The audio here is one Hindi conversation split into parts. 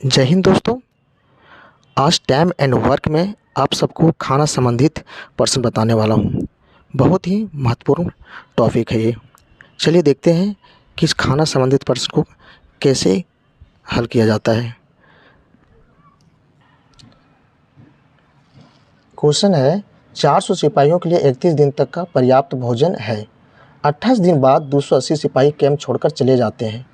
जय हिंद दोस्तों। आज टाइम एंड वर्क में आप सबको खाना संबंधित प्रश्न बताने वाला हूँ। बहुत ही महत्वपूर्ण टॉपिक है ये। चलिए देखते हैं कि इस खाना संबंधित प्रश्न को कैसे हल किया जाता है। क्वेश्चन है, 400 सिपाहियों के लिए 31 दिन तक का पर्याप्त भोजन है। 28 दिन बाद 280 सिपाही कैंप छोड़कर चले जाते हैं।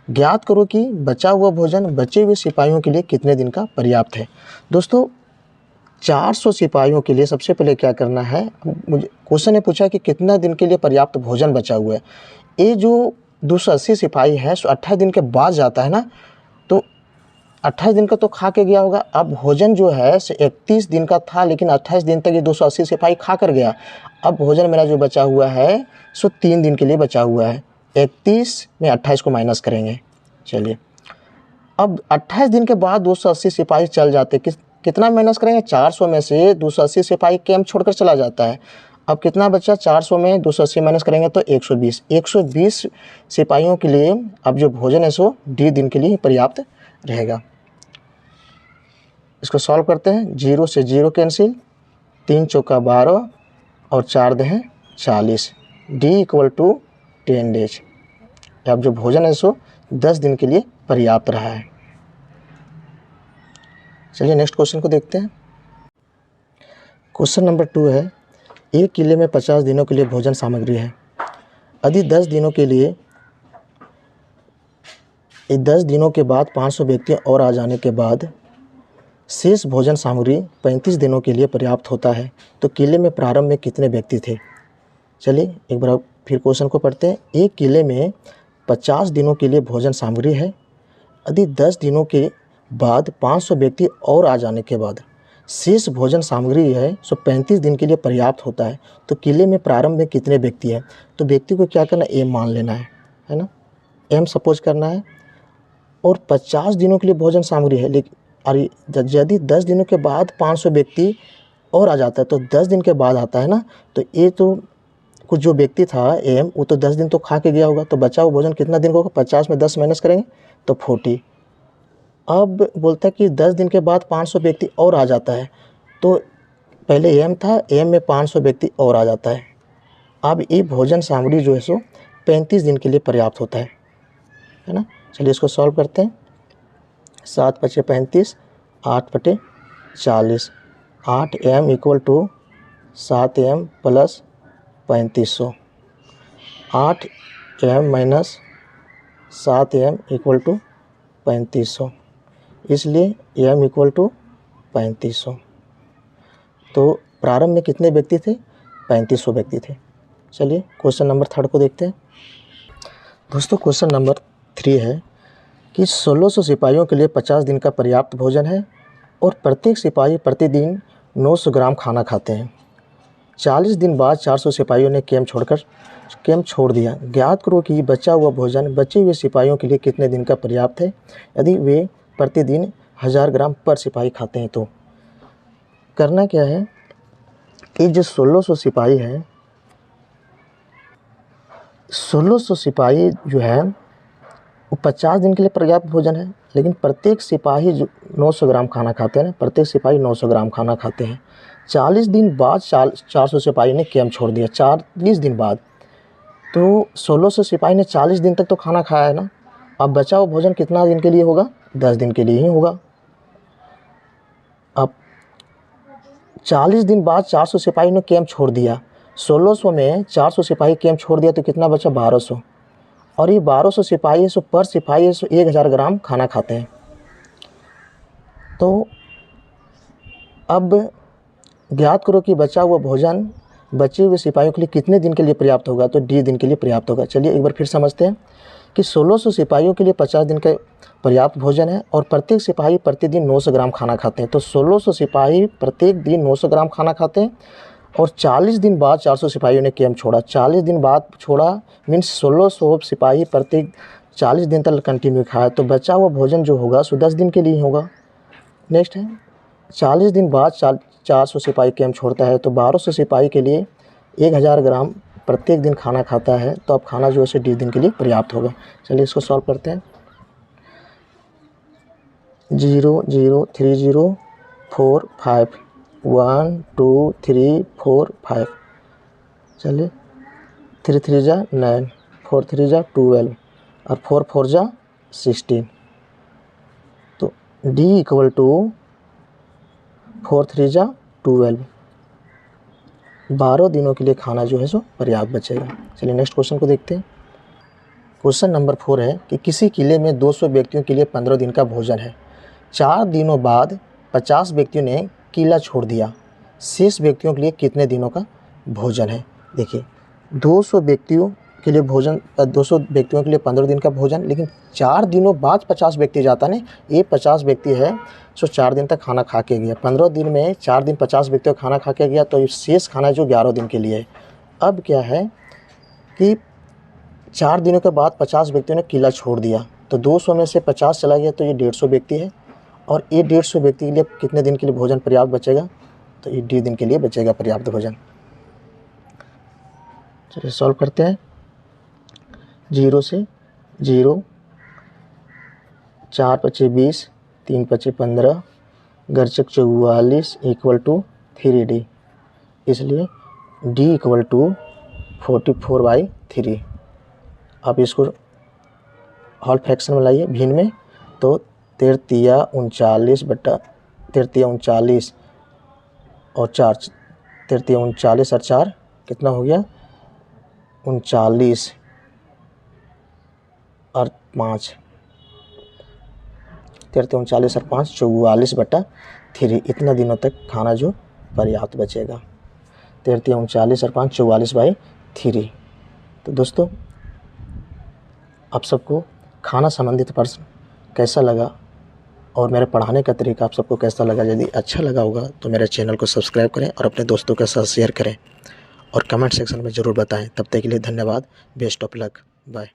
ज्ञात करो कि बचा हुआ भोजन बचे हुए सिपाहियों के लिए कितने दिन का पर्याप्त है। दोस्तों, 400 सिपाहियों के लिए सबसे पहले क्या करना है, मुझे क्वेश्चन ने पूछा कि कितना दिन के लिए पर्याप्त भोजन बचा हुआ है। ये जो 280 सिपाही है सो 28 दिन के बाद जाता है ना, तो 28 दिन का तो खा के गया होगा। अब भोजन जो है 31 दिन का था, लेकिन 28 दिन तक ये 280 सिपाही खा कर गया। अब भोजन मेरा जो बचा हुआ है सो 3 दिन के लिए बचा हुआ है। 31 में 28 को माइनस करेंगे। चलिए, अब 28 दिन के बाद 280 सिपाही चल जाते, कितना माइनस करेंगे, 400 में से 280 सिपाही कैंप छोड़कर चला जाता है। अब कितना बचा, 400 में 280 माइनस करेंगे तो 120 सिपाहियों के लिए अब जो भोजन है सो 2 दिन के लिए पर्याप्त रहेगा। इसको सॉल्व करते हैं। 0 से 0 कैंसिल, 3 चौका 12 और 4 दहें 40, D = 10 डेज। अब जो भोजन है सो 10 दिन के लिए पर्याप्त रहा है। चलिए नेक्स्ट क्वेश्चन को देखते हैं। क्वेश्चन नंबर 2 है, एक किले में 50 दिनों के लिए भोजन सामग्री है। यदि 10 दिनों के बाद 500 व्यक्ति और आ जाने के बाद शेष भोजन सामग्री 35 दिनों के लिए पर्याप्त होता है, तो किले में प्रारंभ में कितने व्यक्ति थे। चलिए एक बार फिर क्वेश्चन को पढ़ते हैं। एक किले में 50 दिनों के लिए भोजन सामग्री है। यदि 10 दिनों के बाद 500 व्यक्ति और आ जाने के बाद शेष भोजन सामग्री है सो 35 दिन के लिए पर्याप्त होता है, तो किले में प्रारंभ में कितने व्यक्ति हैं। तो व्यक्ति को क्या करना, एम मान लेना है ना, एम सपोज करना है। और 50 दिनों के लिए भोजन सामग्री है, लेकिन यदि 10 दिनों के बाद 500 व्यक्ति और आ जाता है तो 10 दिन के बाद आता है ना, तो ये तो कुछ जो व्यक्ति था एम, वो तो 10 दिन तो खा के गया होगा, तो बचा हुआ भोजन कितना दिन का होगा, 50 में 10 माइनस करेंगे तो 40। अब बोलता है कि 10 दिन के बाद 500 व्यक्ति और आ जाता है, तो पहले एम था, एम में 500 व्यक्ति और आ जाता है। अब ये भोजन सामग्री जो है सो 35 दिन के लिए पर्याप्त होता है ना। चलिए इसको सॉल्व करते हैं। 7 × 5 = 35, 8 / 40, 8m = 7m + 3500, 8m - 7m = 3500, इसलिए m = 3500। तो प्रारंभ में कितने व्यक्ति थे, 3500 व्यक्ति थे। चलिए क्वेश्चन नंबर 3 को देखते हैं। दोस्तों, क्वेश्चन नंबर 3 है कि 1600 सिपाहियों के लिए 50 दिन का पर्याप्त भोजन है और प्रत्येक सिपाही प्रतिदिन 900 ग्राम खाना खाते हैं। 40 दिन बाद 400 सिपाहियों ने कैंप छोड़ दिया। ज्ञात करो कि बचा हुआ भोजन बचे हुए सिपाहियों के लिए कितने दिन का पर्याप्त है, यदि वे प्रतिदिन 1000 ग्राम पर सिपाही खाते हैं। तो करना क्या है, ये जो 1600 सिपाही है, 1600 सिपाही जो है वो 50 दिन के लिए पर्याप्त भोजन है, लेकिन प्रत्येक सिपाही जो 900 ग्राम खाना खाते हैं ना, प्रत्येक सिपाही 900 ग्राम खाना खाते हैं। 40 दिन बाद 400 सिपाही ने कैंप छोड़ दिया। 40 दिन बाद तो 1600 सिपाही ने 40 दिन तक तो खाना खाया है ना। अब बचा हुआ भोजन कितना दिन के लिए होगा, 10 दिन के लिए ही होगा। अब 40 दिन बाद 400 सिपाही ने कैंप छोड़ दिया। 1600 में 400 सिपाही कैंप छोड़ दिया तो कितना बचा, 1200। और ये 1200 सिपाही है सो पर सिपाही है सो 1000 ग्राम खाना खाते हैं। तो अब ज्ञात करो कि बचा हुआ भोजन बचे हुए सिपाहियों के लिए कितने दिन के लिए पर्याप्त होगा, तो 2 दिन के लिए पर्याप्त होगा। चलिए एक बार फिर समझते हैं कि 1600 सिपाहियों के लिए 50 दिन का पर्याप्त भोजन है और प्रत्येक सिपाही प्रतिदिन 900 ग्राम खाना खाते हैं। तो 1600 सिपाही प्रत्येक दिन 900 ग्राम खाना खाते हैं और 40 दिन बाद 400 सिपाहियों ने कैंप छोड़ा। 40 दिन बाद छोड़ा मीन्स 1600 सिपाही प्रत्येक 40 दिन तक कंटिन्यू खाया, तो बचा हुआ भोजन जो होगा सो 10 दिन के लिए होगा। नेक्स्ट है, 40 दिन बाद 400 सिपाही कैंप छोड़ता है, तो 1200 सिपाही के लिए 1000 ग्राम प्रत्येक दिन खाना खाता है, तो अब खाना जो है 20 दिन के लिए पर्याप्त होगा। चलिए इसको सॉल्व करते हैं। 0 0 3 0 4 5 1 2 3 4 5। चलिए 3 3 जा 9, 4 3 जा 12 और 4 4 जा 16। तो D इक्वल टू 4 3 जा 12, 12 दिनों के लिए खाना जो है सो पर्याप्त बचेगा। चलिए नेक्स्ट क्वेश्चन को देखते हैं। क्वेश्चन नंबर 4 है कि किसी किले में 200 व्यक्तियों के लिए 15 दिन का भोजन है। 4 दिनों बाद 50 व्यक्तियों ने किला छोड़ दिया। शेष व्यक्तियों के लिए कितने दिनों का भोजन है? देखिए 200 व्यक्तियों के लिए भोजन, 200 व्यक्तियों के लिए 15 दिन का भोजन, लेकिन 4 दिनों बाद 50 व्यक्ति जाता ने, ये 50 व्यक्ति है सो 4 दिन तक खाना खा के गया। 15 दिन में 4 दिन 50 व्यक्तियों खाना खा के गया, तो शेष खाना जो 11 दिन के लिए है। अब क्या है कि 4 दिनों के बाद 50 व्यक्तियों ने किला छोड़ दिया, तो 200 में से 50 चला गया, तो ये 150 व्यक्ति है। और ये 150 व्यक्ति के लिए कितने दिन के लिए भोजन पर्याप्त बचेगा? तो ये 1.5 दिन के लिए बचेगा पर्याप्त भोजन। चलिए सॉल्व करते हैं। 0 से 0, 4 पचे 20, 3 पचे 15, घरचक 44 इक्वल टू 3D, इसलिए D इक्वल टू 44/3। आप इसको होल फ्रैक्शन में लाइए भिन्न में, तो 13 39 बटा 13 39 और 4, 13 39 और 4 कितना हो गया? 39 और 5, 13 39 और 5 44/3। इतना दिनों तक खाना जो पर्याप्त बचेगा। 13 39 और 5 44/3। तो दोस्तों आप सबको खाना संबंधित प्रश्न कैसा लगा और मेरे पढ़ाने का तरीका आप सबको कैसा लगा? यदि अच्छा लगा होगा तो मेरे चैनल को सब्सक्राइब करें और अपने दोस्तों के साथ शेयर करें और कमेंट सेक्शन में ज़रूर बताएं। तब तक के लिए धन्यवाद। Best of luck. बाय।